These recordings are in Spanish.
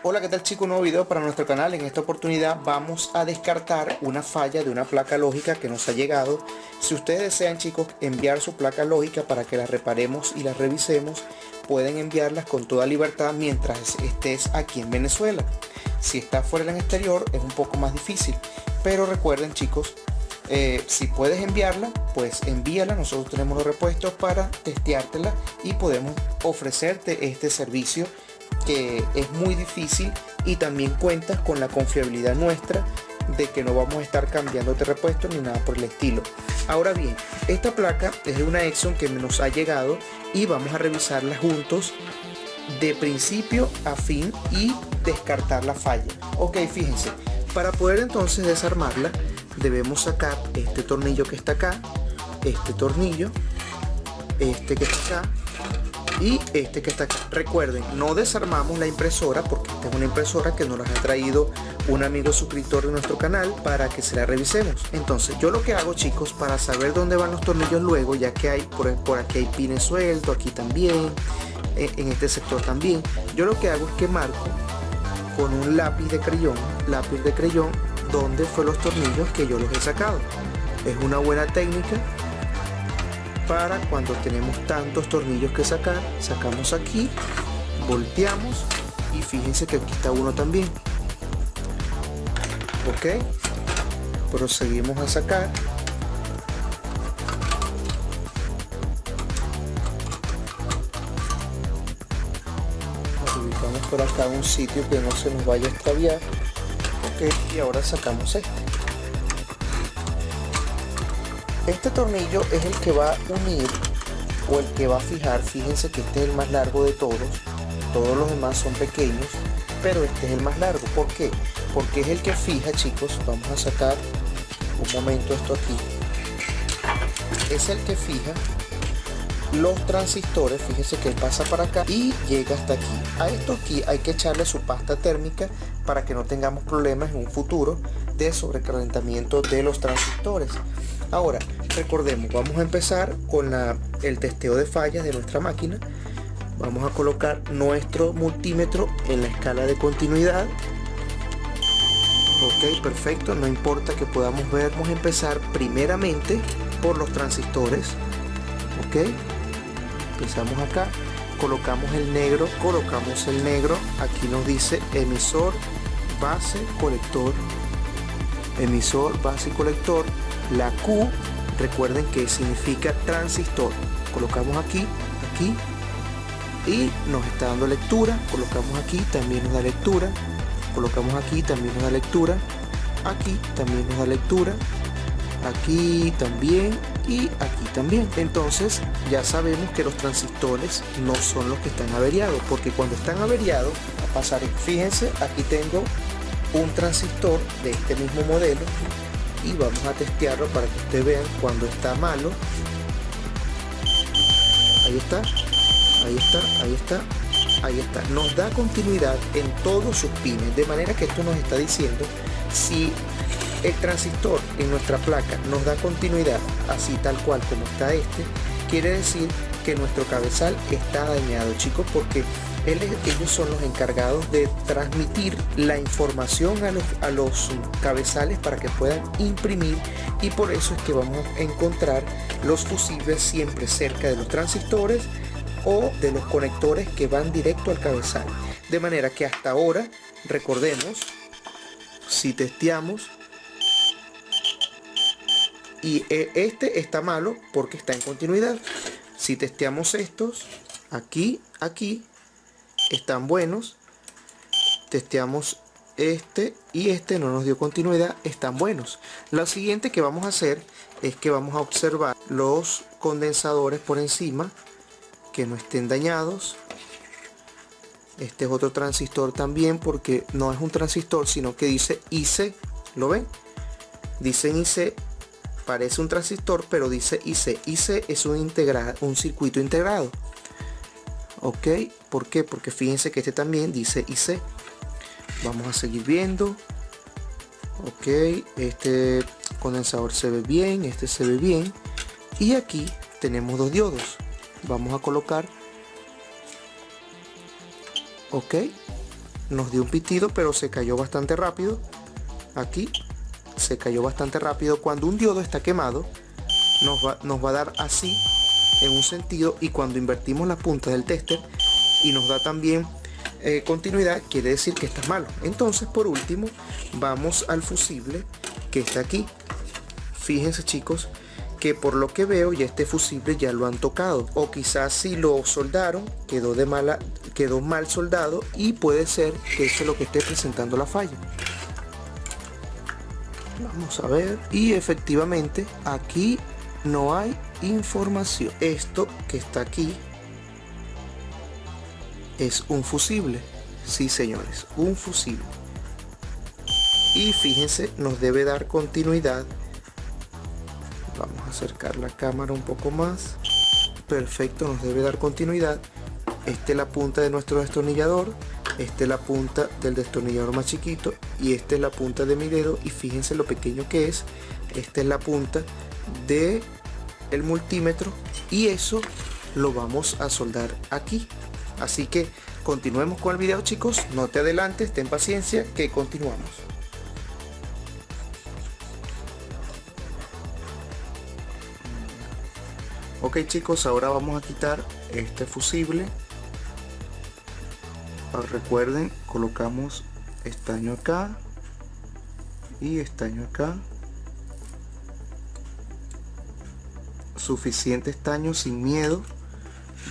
Hola, ¿qué tal chicos? Un nuevo video para nuestro canal. En esta oportunidad vamos a descartar una falla de una placa lógica que nos ha llegado. Si ustedes desean chicos enviar su placa lógica para que la reparemos y la revisemos, pueden enviarlas con toda libertad mientras estés aquí en Venezuela. Si estás fuera del exterior es un poco más difícil, pero recuerden chicos, si puedes enviarla, pues envíala. Nosotros tenemos los repuestos para testeártela y podemos ofrecerte este servicio que es muy difícil, y también cuentas con la confiabilidad nuestra de que no vamos a estar cambiándote repuestos ni nada por el estilo. Ahora bien, esta placa es de una Exxon que nos ha llegado y vamos a revisarla juntos de principio a fin y descartar la falla. Ok, fíjense, para poder entonces desarmarla debemos sacar este tornillo que está acá, este tornillo, este que está acá y este que está acá. Recuerden, no desarmamos la impresora porque esta es una impresora que nos la ha traído un amigo suscriptor de nuestro canal para que se la revisemos. Entonces yo lo que hago chicos, para saber dónde van los tornillos luego, ya que hay por aquí hay pines sueltos, aquí también, en este sector también, yo lo que hago es que marco con un lápiz de creyón donde fue los tornillos que yo los he sacado. Es una buena técnica para cuando tenemos tantos tornillos que sacar. Sacamos aquí, volteamos y fíjense que aquí está uno también. Ok, proseguimos a sacar. Nos ubicamos por acá en un sitio que no se nos vaya a extraviar. Ok, y ahora sacamos este tornillo es el que va a unir o el que va a fijar. Fíjense que este es el más largo de todos los demás son pequeños, pero este es el más largo. ¿Por qué? Porque es el que fija chicos. Vamos a sacar un momento esto aquí. Es el que fija los transistores. Fíjense que él pasa para acá y llega hasta aquí. A esto aquí hay que echarle su pasta térmica para que no tengamos problemas en un futuro de sobrecalentamiento de los transistores. Ahora recordemos, vamos a empezar con el testeo de fallas de nuestra máquina. Vamos a colocar nuestro multímetro en la escala de continuidad. Ok, perfecto, no importa que podamos ver. Vamos a empezar primeramente por los transistores. Ok, empezamos acá, colocamos el negro, aquí nos dice emisor, base, colector, emisor, base y colector. La Q, recuerden que significa transistor. Colocamos aquí y nos está dando lectura. Colocamos aquí, también nos da lectura. Colocamos aquí, también nos da lectura. Aquí también nos da lectura. Aquí también y aquí también. Entonces ya sabemos que los transistores no son los que están averiados, porque cuando están averiados va a pasar. Fíjense, aquí tengo un transistor de este mismo modelo y vamos a testearlo para que ustedes vean cuando está malo. Ahí está, ahí está. Nos da continuidad en todos sus pines, de manera que esto nos está diciendo si el transistor en nuestra placa nos da continuidad así tal cual como está quiere decir que nuestro cabezal está dañado chicos, porque ellos son los encargados de transmitir la información a los cabezales para que puedan imprimir, y por eso es que vamos a encontrar los fusibles siempre cerca de los transistores o de los conectores que van directo al cabezal. De manera que hasta ahora, recordemos, si testeamos y este está malo porque está en continuidad, si testeamos estos aquí están buenos, testeamos este y este no nos dio continuidad, están buenos. Lo siguiente que vamos a hacer es que vamos a observar los condensadores por encima que no estén dañados. Este es otro transistor también, porque no es un transistor sino que dice IC, ¿lo ven? Dicen IC, parece un transistor pero dice IC. IC es un circuito integrado. Ok, ¿por qué? Porque fíjense que este también dice IC. Vamos a seguir viendo. Ok, este condensador se ve bien, este se ve bien, y aquí tenemos dos diodos. Vamos a colocar ok, nos dio un pitido, pero se cayó bastante rápido. Aquí se cayó bastante rápido. Cuando un diodo está quemado, nos va a dar así en un sentido, y cuando invertimos la punta del tester y nos da también continuidad, quiere decir que está malo. Entonces, por último, vamos al fusible que está aquí. Fíjense, chicos, que por lo que veo ya este fusible ya lo han tocado, o quizás si lo soldaron quedó mal soldado, y puede ser que eso es lo que esté presentando la falla. Vamos a ver, y efectivamente aquí no hay información. Esto que está aquí es un fusible. Sí, señores, un fusible. Y fíjense, nos debe dar continuidad. Vamos a acercar la cámara un poco más. Perfecto, nos debe dar continuidad. Esta es la punta de nuestro destornillador, esta es la punta del destornillador más chiquito, y esta es la punta de mi dedo, y fíjense lo pequeño que es. Esta es la punta de el multímetro, y eso lo vamos a soldar aquí. Así que continuemos con el video, chicos, no te adelantes, ten paciencia que continuamos. Ok, chicos, ahora vamos a quitar este fusible. Recuerden, colocamos estaño acá y estaño acá. Suficiente estaño, sin miedo.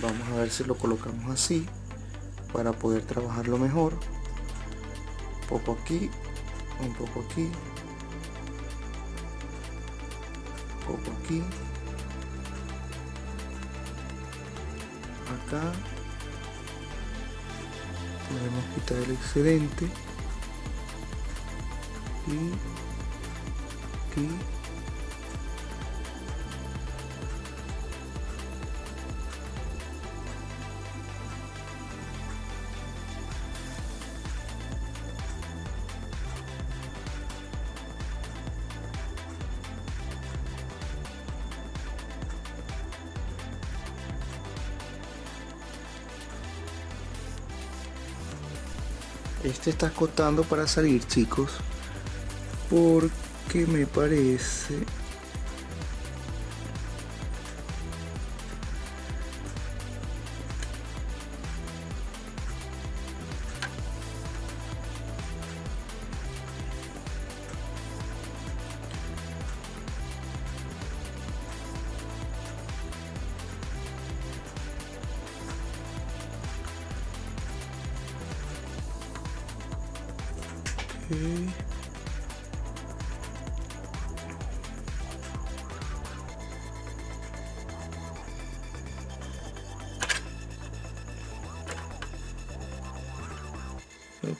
Vamos a ver si lo colocamos así para poder trabajarlo mejor. Un poco aquí, un poco aquí, un poco aquí, acá. Podemos quitar el excedente y aquí. Este está costando para salir, chicos, porque me parece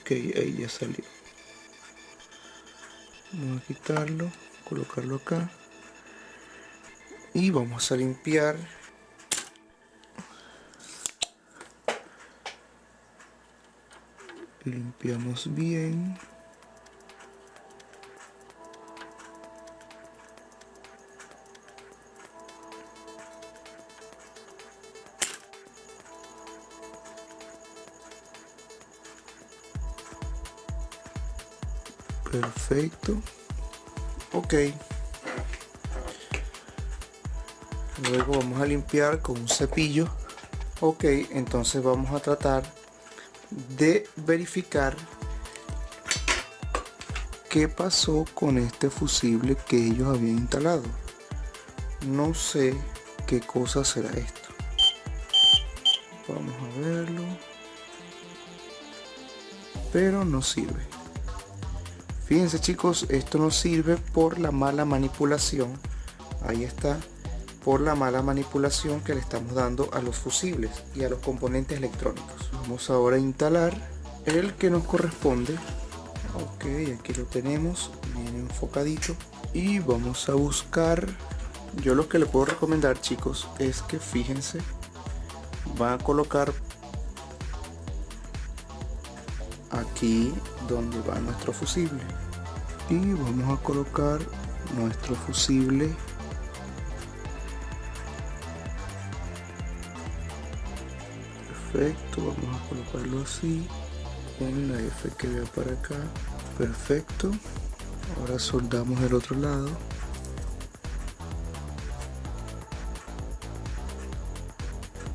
ok, ahí ya salió. Vamos a quitarlo, colocarlo acá y vamos a limpiar. Limpiamos bien. Perfecto. Ok. Luego vamos a limpiar con un cepillo. Ok, entonces vamos a tratar de verificar qué pasó con este fusible que ellos habían instalado. No sé qué cosa será esto. Vamos a verlo. Pero no sirve. Fíjense, chicos, esto no sirve por la mala manipulación. Ahí está, por la mala manipulación que le estamos dando a los fusibles y a los componentes electrónicos. Vamos ahora a instalar el que nos corresponde. Ok, aquí lo tenemos bien enfocadito, y vamos a buscar. Yo lo que le puedo recomendar, chicos, es que fíjense, van a colocar aquí donde va nuestro fusible, y vamos a colocar nuestro fusible perfecto. Vamos a colocarlo así con la F que vea para acá. Perfecto. Ahora soldamos el otro lado.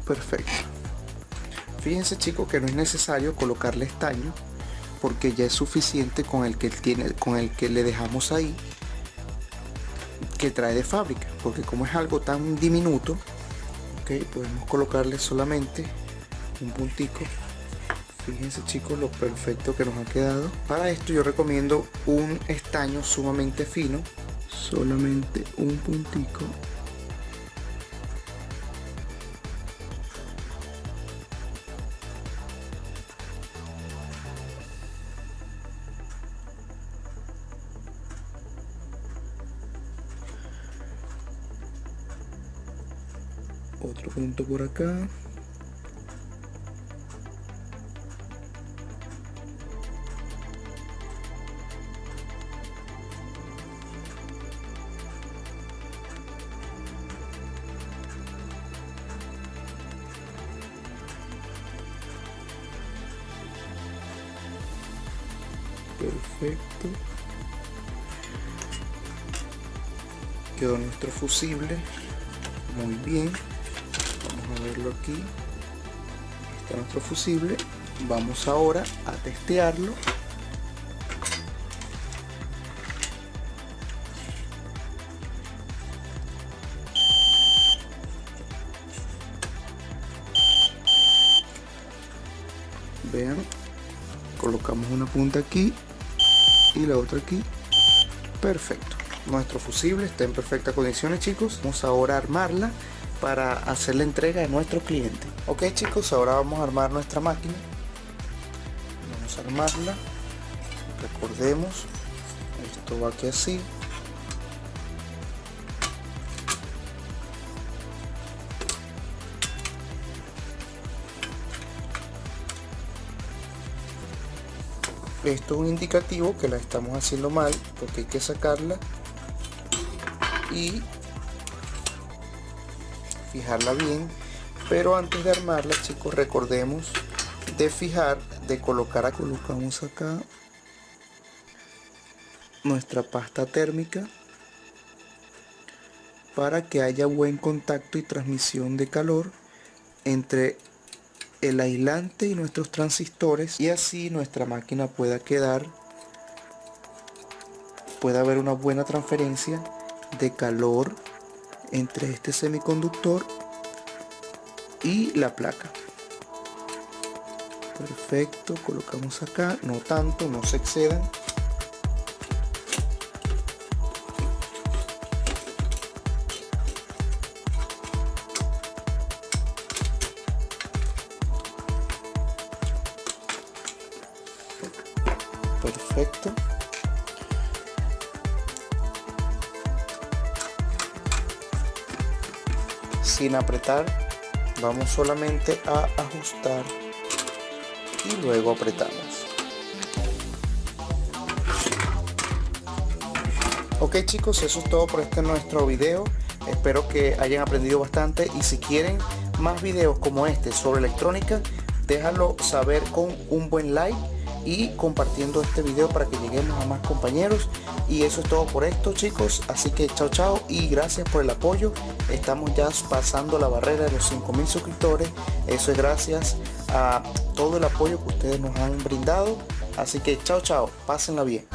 Perfecto. Fíjense chicos que no es necesario colocarle estaño porque ya es suficiente con el que le dejamos ahí, que trae de fábrica, porque como es algo tan diminuto, ok, podemos colocarle solamente un puntico. Fíjense chicos lo perfecto que nos ha quedado. Para esto yo recomiendo un estaño sumamente fino, solamente un puntico. Otro punto por acá. Perfecto. Quedó nuestro fusible muy bien. Vamos a verlo aquí. Está nuestro fusible. Vamos ahora a testearlo. Vean, colocamos una punta aquí y la otra aquí. Perfecto, nuestro fusible está en perfectas condiciones chicos. Vamos ahora a armarla para hacer la entrega a nuestro cliente. Ok chicos, ahora vamos a armar nuestra máquina. Vamos a armarla. Recordemos, esto va aquí así. Esto es un indicativo que la estamos haciendo mal porque hay que sacarla y fijarla bien. Pero antes de armarla chicos, recordemos de fijar, de colocar, colocamos acá nuestra pasta térmica para que haya buen contacto y transmisión de calor entre el aislante y nuestros transistores, y así nuestra máquina pueda haber una buena transferencia de calor entre este semiconductor y la placa. Perfecto, colocamos acá, no tanto, no se excedan. Perfecto. Sin apretar, vamos solamente a ajustar y luego apretamos. Ok chicos, eso es todo por nuestro video. Espero que hayan aprendido bastante, y si quieren más videos como este sobre electrónica, déjalo saber con un buen like y compartiendo este video para que lleguemos a más compañeros. Y eso es todo por esto chicos, así que chao chao y gracias por el apoyo. Estamos ya pasando la barrera de los 5000 suscriptores. Eso es gracias a todo el apoyo que ustedes nos han brindado, así que chao chao, pásenla bien.